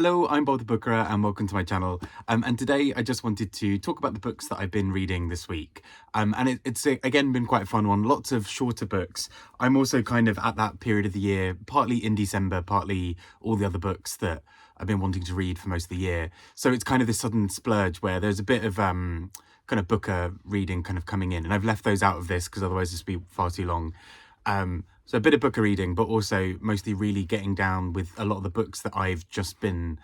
Hello, I'm Bob the Booker and welcome to my channel. And today I just wanted to talk about the books that I've been reading this week. It's again been quite a fun one, lots of shorter books. I'm also kind of at that period of the year, partly in December, partly all the other books that I've been wanting to read for most of the year. So it's kind of this sudden splurge where there's a bit of kind of Booker reading kind of coming in. And I've left those out of this because otherwise this would be far too long. So a bit of Booker reading, but also mostly really getting down with a lot of the books that I've just been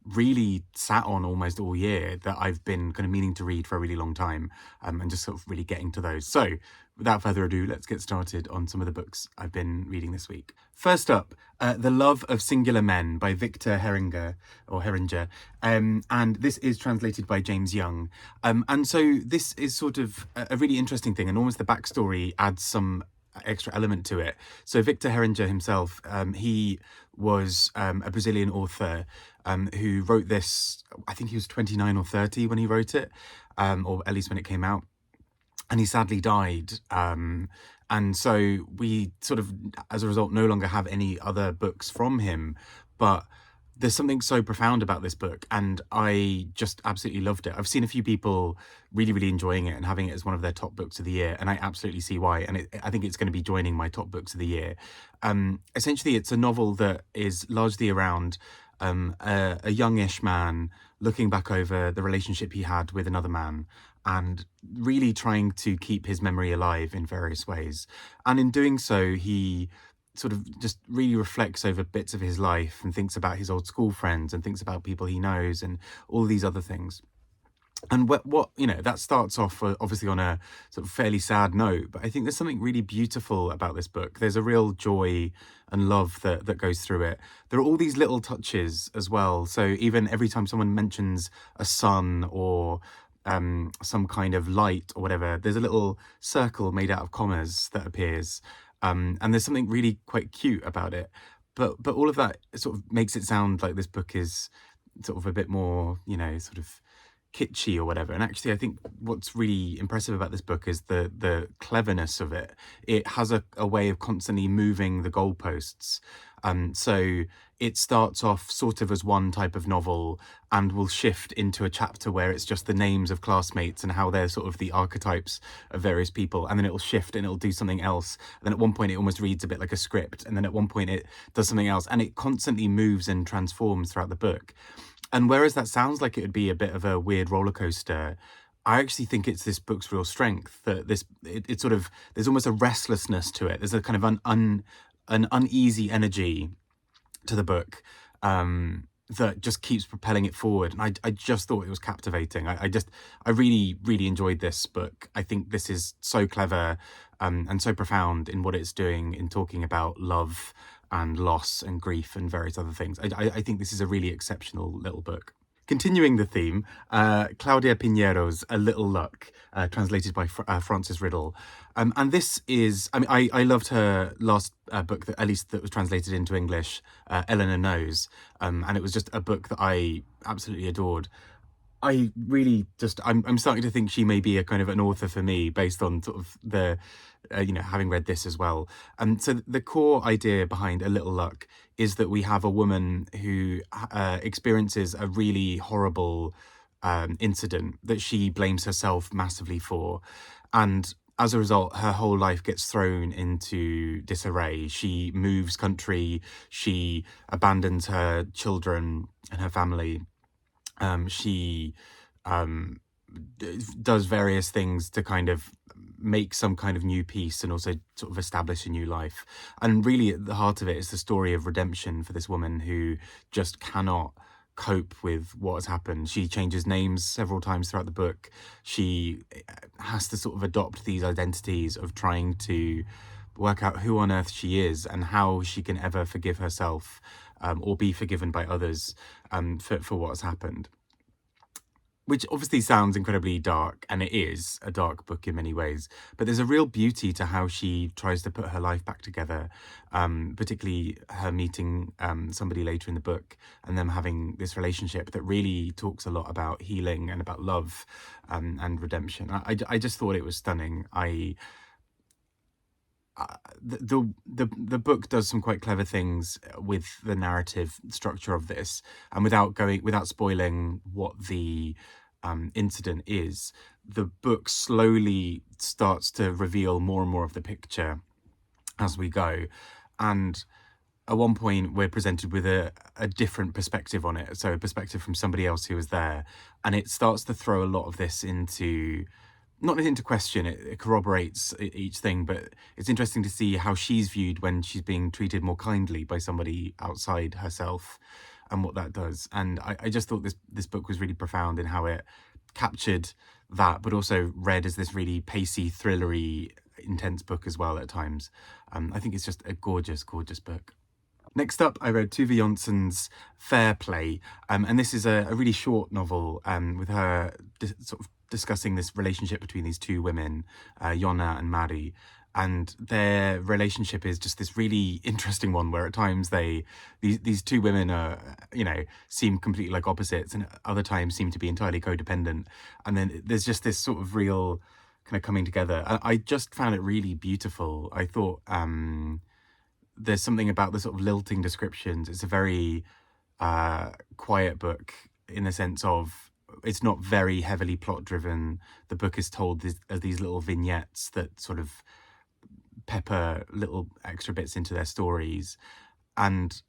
really sat on almost all year that I've been kind of meaning to read for a really long time, and just sort of really getting to those. So without further ado, let's get started on some of the books I've been reading this week. First up, The Love of Singular Men by Victor Heringer, and this is translated by James Young. And so this is sort of a really interesting thing, and almost the backstory adds some extra element to it. So Victor Heringer himself, he was a Brazilian author who wrote this. I think he was 29 or 30 when he wrote it, or at least when it came out, and he sadly died. And so we sort of, as a result, no longer have any other books from him, but there's something so profound about this book, and I just absolutely loved it. I've seen a few people really, really enjoying it and having it as one of their top books of the year, and I absolutely see why. And I think it's going to be joining my top books of the year. Essentially, it's a novel that is largely around a youngish man looking back over the relationship he had with another man and really trying to keep his memory alive in various ways. And in doing so, he sort of just really reflects over bits of his life and thinks about his old school friends and thinks about people he knows and all these other things. And what you know, that starts off obviously on a sort of fairly sad note, but I think there's something really beautiful about this book. There's a real joy and love that goes through it. There are all these little touches as well. So even every time someone mentions a sun or some kind of light or whatever, there's a little circle made out of commas that appears. And there's something really quite cute about it. But all of that sort of makes it sound like this book is sort of a bit more, you know, sort of kitschy or whatever. And actually, I think what's really impressive about this book is the cleverness of it. It has a way of constantly moving the goalposts. So it starts off sort of as one type of novel and will shift into a chapter where it's just the names of classmates and how they're sort of the archetypes of various people. And then it'll shift and it'll do something else. And then at one point it almost reads a bit like a script. And then at one point it does something else. And it constantly moves and transforms throughout the book. And whereas that sounds like it would be a bit of a weird roller coaster, I actually think it's this book's real strength, that it sort of, there's almost a restlessness to it. There's a kind of an uneasy energy to the book that just keeps propelling it forward. And I just thought it was captivating. I really, really enjoyed this book. I think this is so clever and so profound in what it's doing in talking about love and loss and grief and various other things. I think this is a really exceptional little book. Continuing the theme, Claudia Piñeiro's A Little Luck, translated by Frances Riddle. And this is, I mean, I loved her last book, at least that was translated into English, Eleanor Knows. And it was just a book that I absolutely adored. I really just, I'm starting to think she may be a kind of an author for me based on sort of the, you know, having read this as well. So the core idea behind A Little Luck is that we have a woman who experiences a really horrible incident that she blames herself massively for. And as a result, her whole life gets thrown into disarray. She moves country, she abandons her children and her family. She does various things to kind of make some kind of new peace and also sort of establish a new life. And really at the heart of it is the story of redemption for this woman who just cannot cope with what has happened. She changes names several times throughout the book. She has to sort of adopt these identities of trying to work out who on earth she is and how she can ever forgive herself or be forgiven by others for what has happened. Which obviously sounds incredibly dark, and it is a dark book in many ways, but there's a real beauty to how she tries to put her life back together, particularly her meeting somebody later in the book and them having this relationship that really talks a lot about healing and about love and redemption. I just thought it was stunning. the book does some quite clever things with the narrative structure of this, and without spoiling what the incident is, the book slowly starts to reveal more and more of the picture as we go. And at one point we're presented with a different perspective on it, so a perspective from somebody else who was there, and it starts to throw a lot of this into, not into question, it corroborates each thing, but it's interesting to see how she's viewed when she's being treated more kindly by somebody outside herself, and what that does. And I just thought this book was really profound in how it captured that, but also read as this really pacey, thrillery, intense book as well at times. I think it's just a gorgeous, gorgeous book. Next up, I read Tove Jansson's Fair Play, and this is a really short novel with her sort of discussing this relationship between these two women, Jonna and Mari, and their relationship is just this really interesting one where at times these two women are, seem completely like opposites, and at other times seem to be entirely codependent, and then there's just this sort of real kind of coming together. I just found it really beautiful. I thought there's something about the sort of lilting descriptions. It's a very quiet book in the sense of it's not very heavily plot driven. The book is told as these little vignettes that sort of pepper little extra bits into their stories, and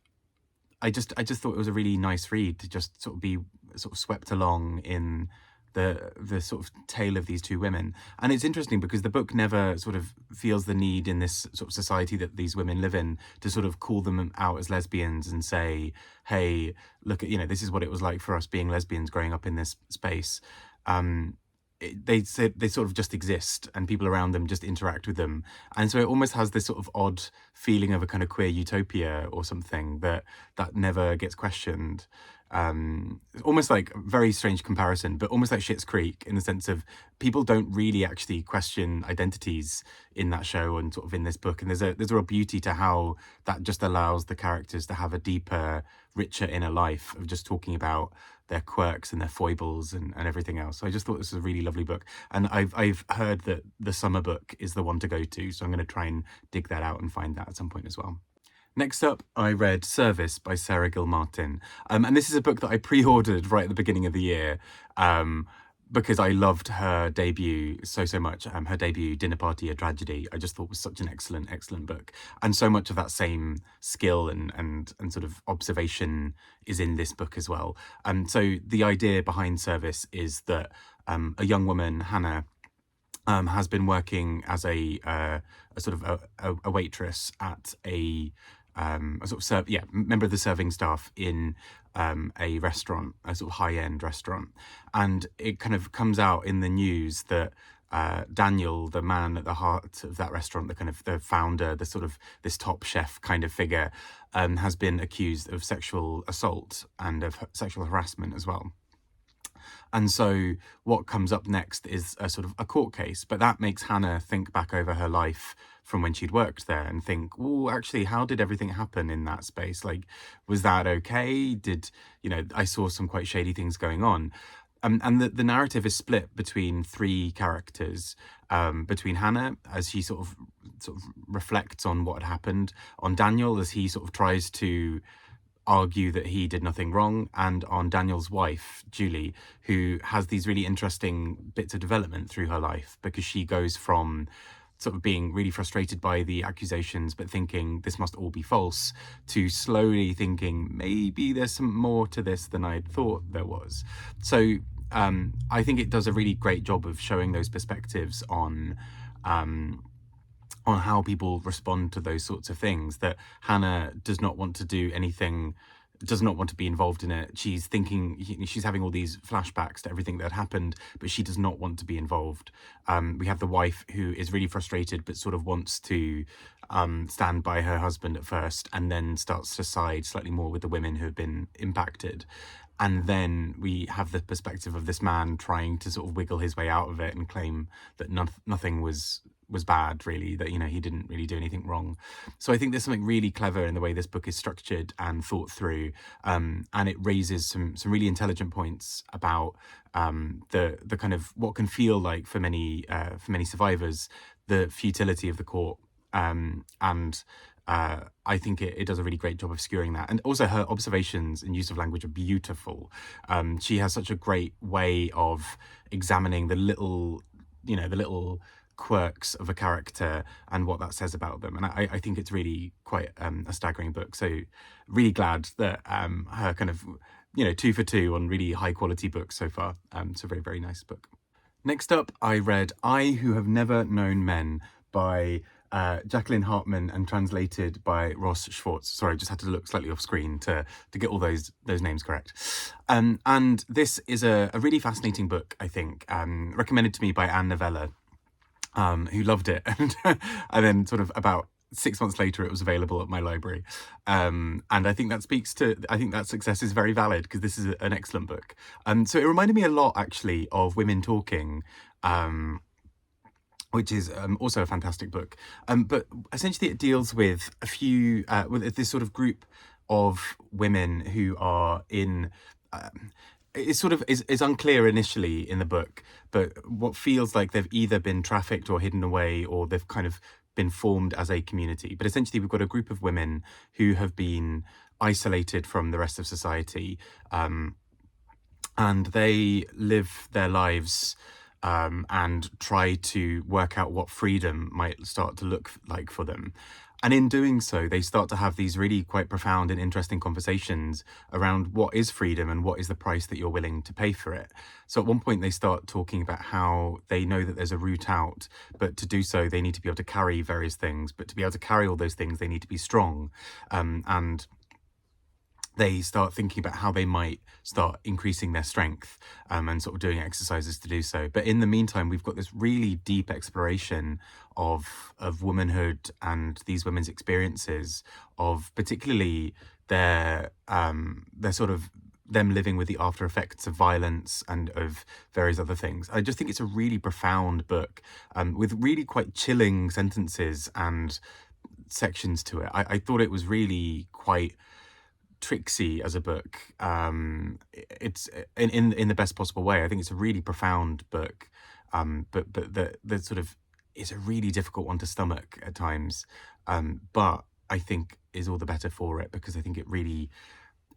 I just thought it was a really nice read to just sort of be sort of swept along in the sort of tale of these two women. And it's interesting because the book never sort of feels the need in this sort of society that these women live in to sort of call them out as lesbians and say, hey, look at, this is what it was like for us being lesbians growing up in this space. They sort of just exist, and people around them just interact with them, and so it almost has this sort of odd feeling of a kind of queer utopia or something that never gets questioned. Almost like a very strange comparison, but almost like Schitt's Creek in the sense of people don't really actually question identities in that show and sort of in this book, and there's a real beauty to how that just allows the characters to have a deeper, richer inner life of just talking about their quirks and their foibles and everything else. So I just thought this was a really lovely book, and I've heard that the summer book is the one to go to, so I'm going to try and dig that out and find that at some point as well. Next up, I read Service by Sarah Gilmartin, and this is a book that I pre-ordered right at the beginning of the year, because I loved her debut so much. Her debut, Dinner Party, a Tragedy, I just thought was such an excellent book, and so much of that same skill and sort of observation is in this book as well. So the idea behind Service is that a young woman, Hannah, has been working as a sort of a waitress at a sort of member of the serving staff in a restaurant, a sort of high-end restaurant, and it kind of comes out in the news that Daniel, the man at the heart of that restaurant, the kind of the founder, the sort of this top chef kind of figure, has been accused of sexual assault and of sexual harassment as well. And so what comes up next is a sort of a court case, but that makes Hannah think back over her life from when she'd worked there and think, oh, actually, how did everything happen in that space? Like, was that okay? I saw some quite shady things going on. And the narrative is split between three characters, between Hannah as she sort of reflects on what had happened, on Daniel as he sort of tries to argue that he did nothing wrong, and on Daniel's wife, Julie, who has these really interesting bits of development through her life, because she goes from sort of being really frustrated by the accusations but thinking this must all be false, to slowly thinking maybe there's some more to this than I'd thought there was. So I think it does a really great job of showing those perspectives on how people respond to those sorts of things, that Hannah does not want to do anything, does not want to be involved in it. She's thinking, she's having all these flashbacks to everything that had happened, but she does not want to be involved. We have the wife who is really frustrated, but sort of wants to stand by her husband at first, and then starts to side slightly more with the women who have been impacted. And then we have the perspective of this man trying to sort of wiggle his way out of it and claim that nothing was bad, really, that he didn't really do anything wrong. So I think there's something really clever in the way this book is structured and thought through, and it raises some really intelligent points about the kind of what can feel like for many survivors, the futility of the court, And I think it does a really great job of skewering that. And also her observations and use of language are beautiful. She has such a great way of examining the little quirks of a character and what that says about them. And I think it's really quite a staggering book. So really glad that her kind of, 2 for 2 on really high quality books so far. It's a very, very nice book. Next up, I read I Who Have Never Known Men by Jacqueline Harpman and translated by Ross Schwartz. Sorry, I just had to look slightly off screen to get all those names correct. And this is a really fascinating book, I think, recommended to me by Anne Novella, who loved it. And then sort of about 6 months later, it was available at my library. And I think that speaks to, I think that success is very valid because this is an excellent book. So it reminded me a lot, actually, of Women Talking, which is also a fantastic book. But essentially it deals with a few, with this sort of group of women who are in, it's sort of is unclear initially in the book, but what feels like they've either been trafficked or hidden away, or they've kind of been formed as a community. But essentially we've got a group of women who have been isolated from the rest of society, and they live their lives and try to work out what freedom might start to look like for them. And in doing so, they start to have these really quite profound and interesting conversations around what is freedom and what is the price that you're willing to pay for it. So at one point, they start talking about how they know that there's a route out, but to do so, they need to be able to carry various things. But to be able to carry all those things, they need to be strong. And they start thinking about how they might start increasing their strength and sort of doing exercises to do so. But in the meantime, we've got this really deep exploration of womanhood and these women's experiences, of particularly their sort of them living with the after effects of violence and of various other things. I just think it's a really profound book with really quite chilling sentences and sections to it. I thought it was really quite tricksy as a book. It's in the best possible way. I think it's a really profound book, but the sort of, it's a really difficult one to stomach at times, but I think is all the better for it, because I think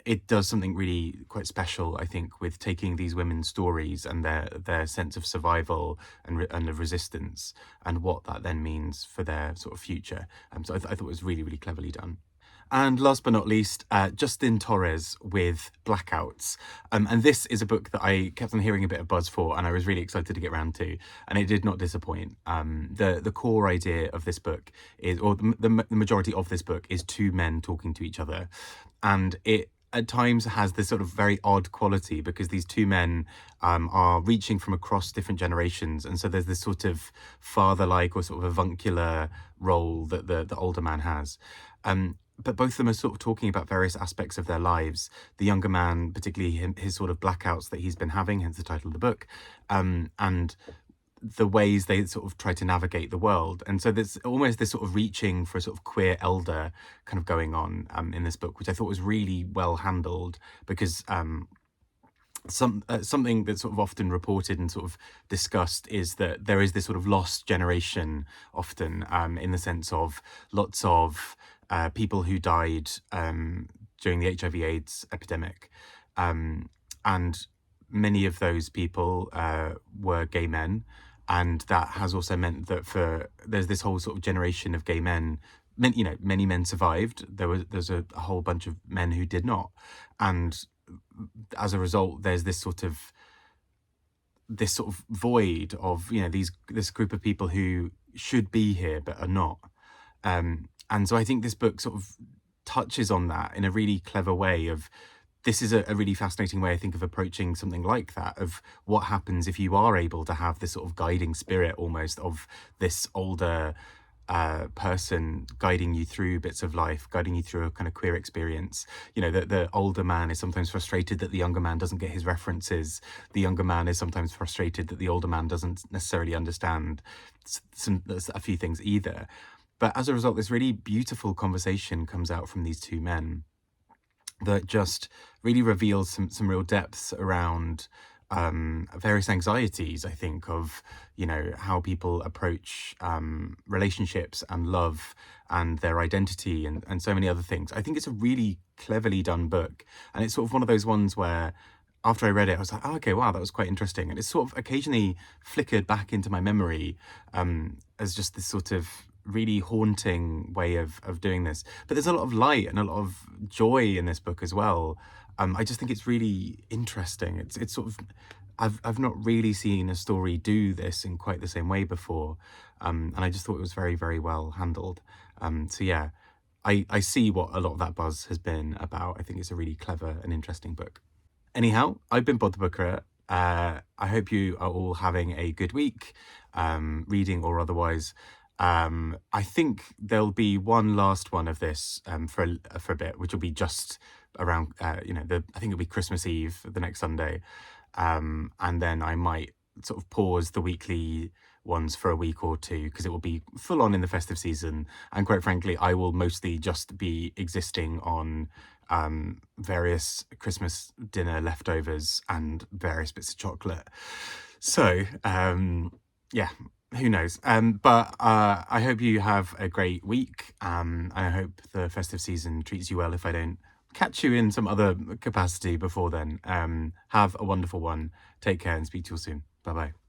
it does something really quite special, I think, with taking these women's stories and their sense of survival and of resistance, and what that then means for their sort of future. So I thought it was really, really cleverly done. And last but not least, Justin Torres with Blackouts. And this is a book that I kept on hearing a bit of buzz for, and I was really excited to get round to, and it did not disappoint. The core idea of this book is, or the majority of this book is, two men talking to each other. And it at times has this sort of very odd quality, because these two men are reaching from across different generations. And so there's this sort of father-like or sort of avuncular role that the older man has. But both of them are sort of talking about various aspects of their lives. The younger man, particularly his sort of blackouts that he's been having, hence the title of the book, and the ways they sort of try to navigate the world. And so there's almost this sort of reaching for a sort of queer elder kind of going on in this book, which I thought was really well handled, because something that's sort of often reported and sort of discussed is that there is this sort of lost generation often, in the sense of lots of people who died during the HIV/AIDS epidemic, and many of those people were gay men, and that has also meant that there's this whole sort of generation of gay men. Many men survived. There's a whole bunch of men who did not, and as a result, there's this sort of void of this group of people who should be here but are not. And so I think this book sort of touches on that in a really clever way. Of this is a really fascinating way, I think, of approaching something like that, of what happens if you are able to have this sort of guiding spirit almost of this older person guiding you through bits of life, guiding you through a kind of queer experience. The older man is sometimes frustrated that the younger man doesn't get his references. The younger man is sometimes frustrated that the older man doesn't necessarily understand a few things either. But as a result, this really beautiful conversation comes out from these two men that just really reveals some real depths around various anxieties, I think, of, how people approach relationships and love and their identity and so many other things. I think it's a really cleverly done book. And it's sort of one of those ones where after I read it, I was like, oh, okay, wow, that was quite interesting. And it's sort of occasionally flickered back into my memory as just this sort of really haunting way of doing this. But there's a lot of light and a lot of joy in this book as well. I just think it's really interesting. It's sort of, I've not really seen a story do this in quite the same way before. And I just thought it was very, very well handled. So yeah, I see what a lot of that buzz has been about. I think it's a really clever and interesting book. Anyhow, I've been Bod the Booker. I hope you are all having a good week, reading or otherwise. I think there'll be one last one of this for a bit, which will be just around, I think it'll be Christmas Eve, the next Sunday. And then I might sort of pause the weekly ones for a week or two because it will be full on in the festive season. And quite frankly, I will mostly just be existing on various Christmas dinner leftovers and various bits of chocolate. So, yeah, who knows? But I hope you have a great week. I hope the festive season treats you well if I don't catch you in some other capacity before then. Have a wonderful one. Take care and speak to you soon. Bye-bye.